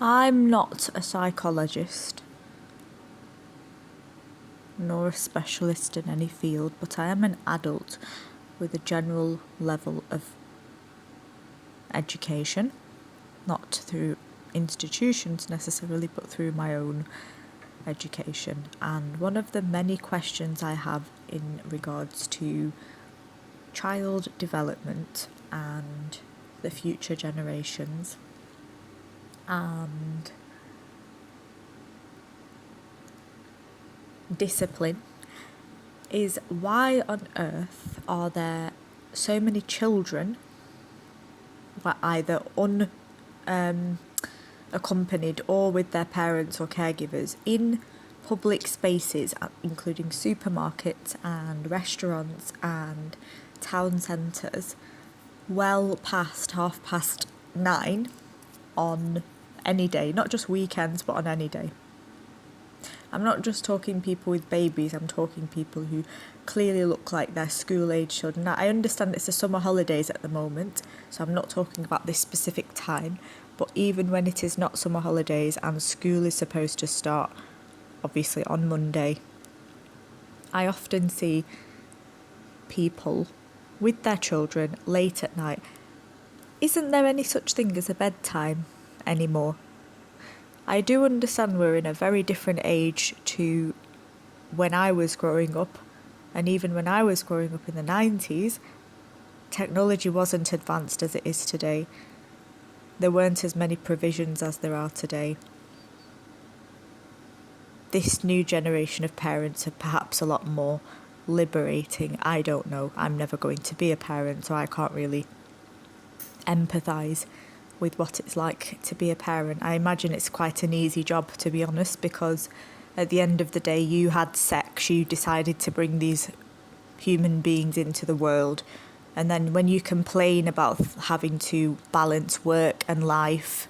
I'm not a psychologist nor a specialist in any field, but I am an adult with a general level of education, not through institutions necessarily, but through my own education. And one of the many questions I have in regards to child development and the future generations and discipline is, why on earth are there so many children that either unaccompanied or with their parents or caregivers in public spaces, including supermarkets and restaurants and town centres, well past 9:30 on any day, not just weekends, but on any day. I'm not just talking people with babies, I'm talking people who clearly look like they're school-age children. Now, I understand it's the summer holidays at the moment, so I'm not talking about this specific time, but even when it is not summer holidays and school is supposed to start, obviously, on Monday, I often see people with their children late at night. Isn't there any such thing as a bedtime anymore? I do understand we're in a very different age to when I was growing up, and even when I was growing up in the 90s, technology wasn't advanced as it is today. There weren't as many provisions as there are today. This new generation of parents are perhaps a lot more liberating. I don't know. I'm never going to be a parent, so I can't really empathise with what it's like to be a parent. I imagine it's quite an easy job, to be honest, because at the end of the day, you had sex, you decided to bring these human beings into the world, and then when you complain about having to balance work and life,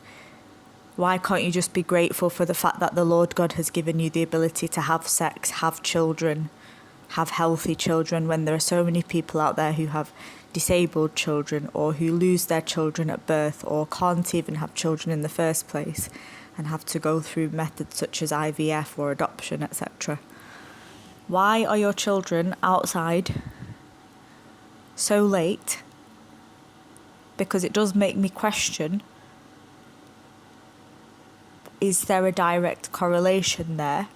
why can't you just be grateful for the fact that the Lord God has given you the ability to have sex, have children, have healthy children, when there are so many people out there who have disabled children or who lose their children at birth or can't even have children in the first place and have to go through methods such as IVF or adoption, etc. Why are your children outside so late? Because it does make me question, is there a direct correlation there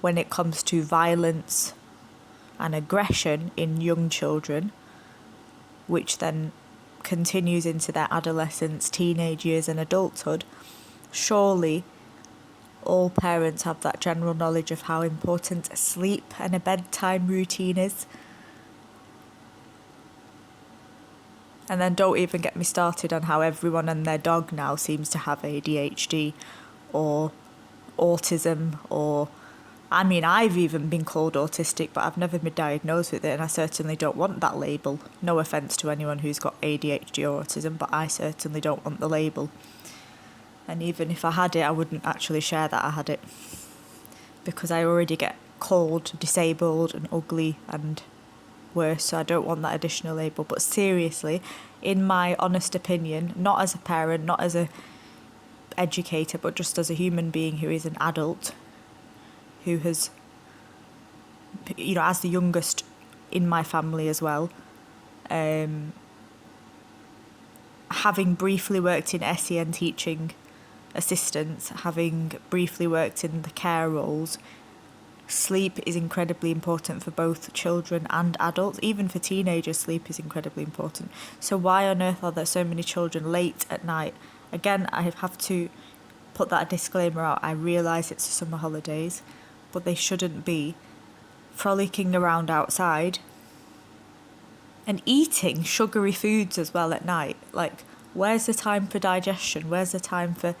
when it comes to violence and aggression in young children, which then continues into their adolescence, teenage years and adulthood? Surely all parents have that general knowledge of how important sleep and a bedtime routine is. And then don't even get me started on how everyone and their dog now seems to have ADHD or autism, or I mean, I've even been called autistic, but I've never been diagnosed with it, and I certainly don't want that label. No offence to anyone who's got ADHD or autism, but I certainly don't want the label. And even if I had it, I wouldn't actually share that I had it, because I already get called disabled and ugly and worse, so I don't want that additional label. But seriously, in my honest opinion, not as a parent, not as a educator, but just as a human being who is an adult, who has, as the youngest in my family as well, having briefly worked in SEN teaching assistants, having briefly worked in the care roles, sleep is incredibly important for both children and adults. Even for teenagers, sleep is incredibly important. So why on earth are there so many children late at night? Again, I have to put that disclaimer out. I realise it's the summer holidays, but they shouldn't be frolicking around outside and eating sugary foods as well at night. Like, where's the time for digestion? Where's the time for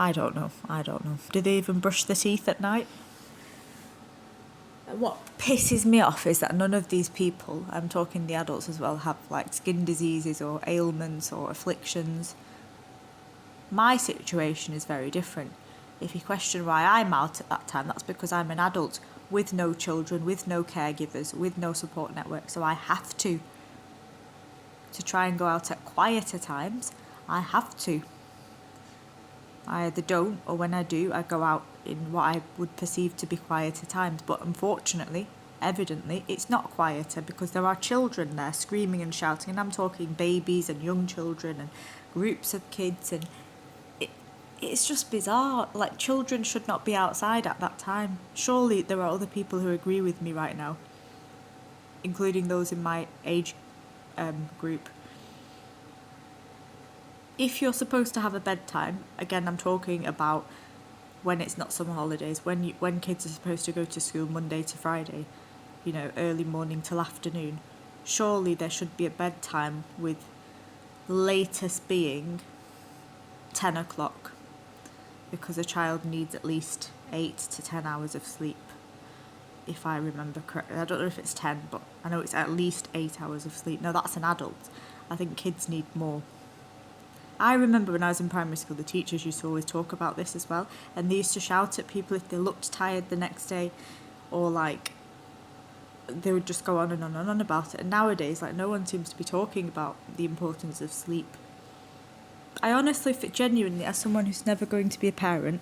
I don't know. Do they even brush their teeth at night? What pisses me off is that none of these people, I'm talking the adults as well, have like skin diseases or ailments or afflictions. My situation is very different. If you question why I'm out at that time, that's because I'm an adult with no children, with no caregivers, with no support network, so I have to to try and go out at quieter times, I have to. I either don't, or when I do, I go out in what I would perceive to be quieter times. But unfortunately, evidently, it's not quieter because there are children there screaming and shouting, and I'm talking babies and young children and groups of kids, and it's just bizarre. Like, children should not be outside at that time. Surely there are other people who agree with me right now, including those in my age group. If you're supposed to have a bedtime, again, I'm talking about when it's not summer holidays, when kids are supposed to go to school Monday to Friday, early morning till afternoon, surely there should be a bedtime with latest being 10 o'clock, because a child needs at least 8 to 10 hours of sleep, if I remember correctly. I don't know if it's 10, but I know it's at least 8 hours of sleep. No, that's an adult. I think kids need more. I remember when I was in primary school, the teachers used to always talk about this as well, and they used to shout at people if they looked tired the next day, or they would just go on and on and on about it. And nowadays, no one seems to be talking about the importance of sleep. I honestly, genuinely, as someone who's never going to be a parent,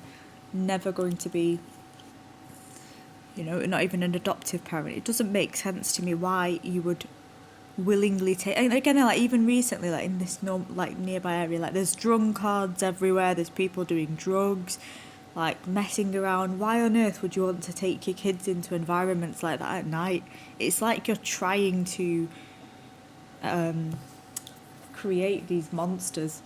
never going to be, not even an adoptive parent, it doesn't make sense to me why you would willingly take. And again, even recently, in this nearby area, there's drunkards everywhere, there's people doing drugs, messing around. Why on earth would you want to take your kids into environments like that at night? It's like you're trying to create these monsters.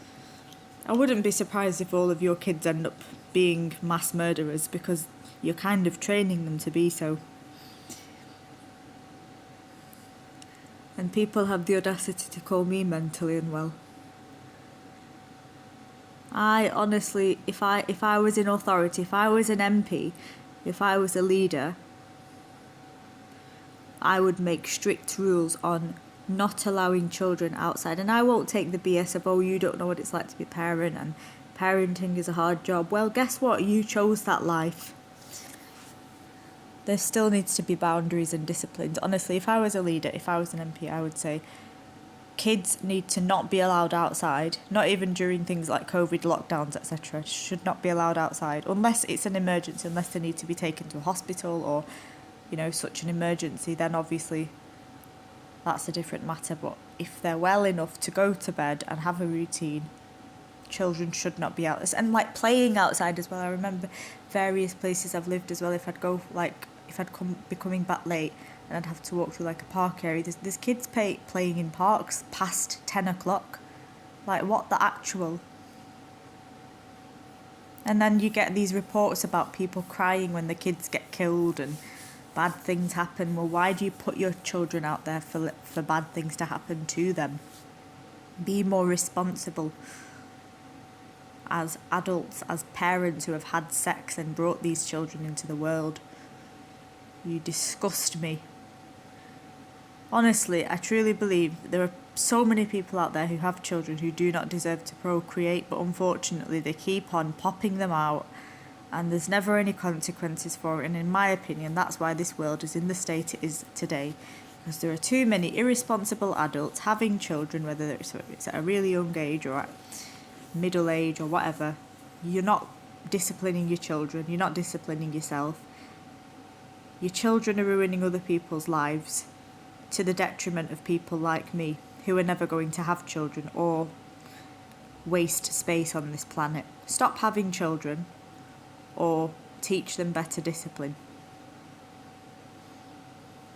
I wouldn't be surprised if all of your kids end up being mass murderers, because you're kind of training them to be so. And people have the audacity to call me mentally unwell. I honestly, if I was in authority, if I was an MP, if I was a leader, I would make strict rules on not allowing children outside. And I won't take the BS of, you don't know what it's like to be a parent, and parenting is a hard job. Well, guess what? You chose that life. There still needs to be boundaries and disciplines. Honestly, if I was a leader, if I was an MP, I would say kids need to not be allowed outside, not even during things like COVID lockdowns, etc. Should not be allowed outside unless it's an emergency, unless they need to be taken to a hospital or, such an emergency, then obviously that's a different matter. But if they're well enough to go to bed and have a routine, children should not be out. And playing outside as well. I remember various places I've lived as well, if I'd be coming back late and I'd have to walk through a park area, there's kids playing in parks past 10 o'clock. What the actual? And then you get these reports about people crying when the kids get killed and bad things happen. Well, why do you put your children out there for bad things to happen to them? Be more responsible as adults, as parents who have had sex and brought these children into the world. You disgust me. Honestly, I truly believe there are so many people out there who have children who do not deserve to procreate, but unfortunately they keep on popping them out, and there's never any consequences for it. And in my opinion, that's why this world is in the state it is today, because there are too many irresponsible adults having children, whether it's at a really young age or at middle age or whatever. You're not disciplining your children, you're not disciplining yourself. Your children are ruining other people's lives to the detriment of people like me, who are never going to have children or waste space on this planet. Stop having children, or teach them better discipline.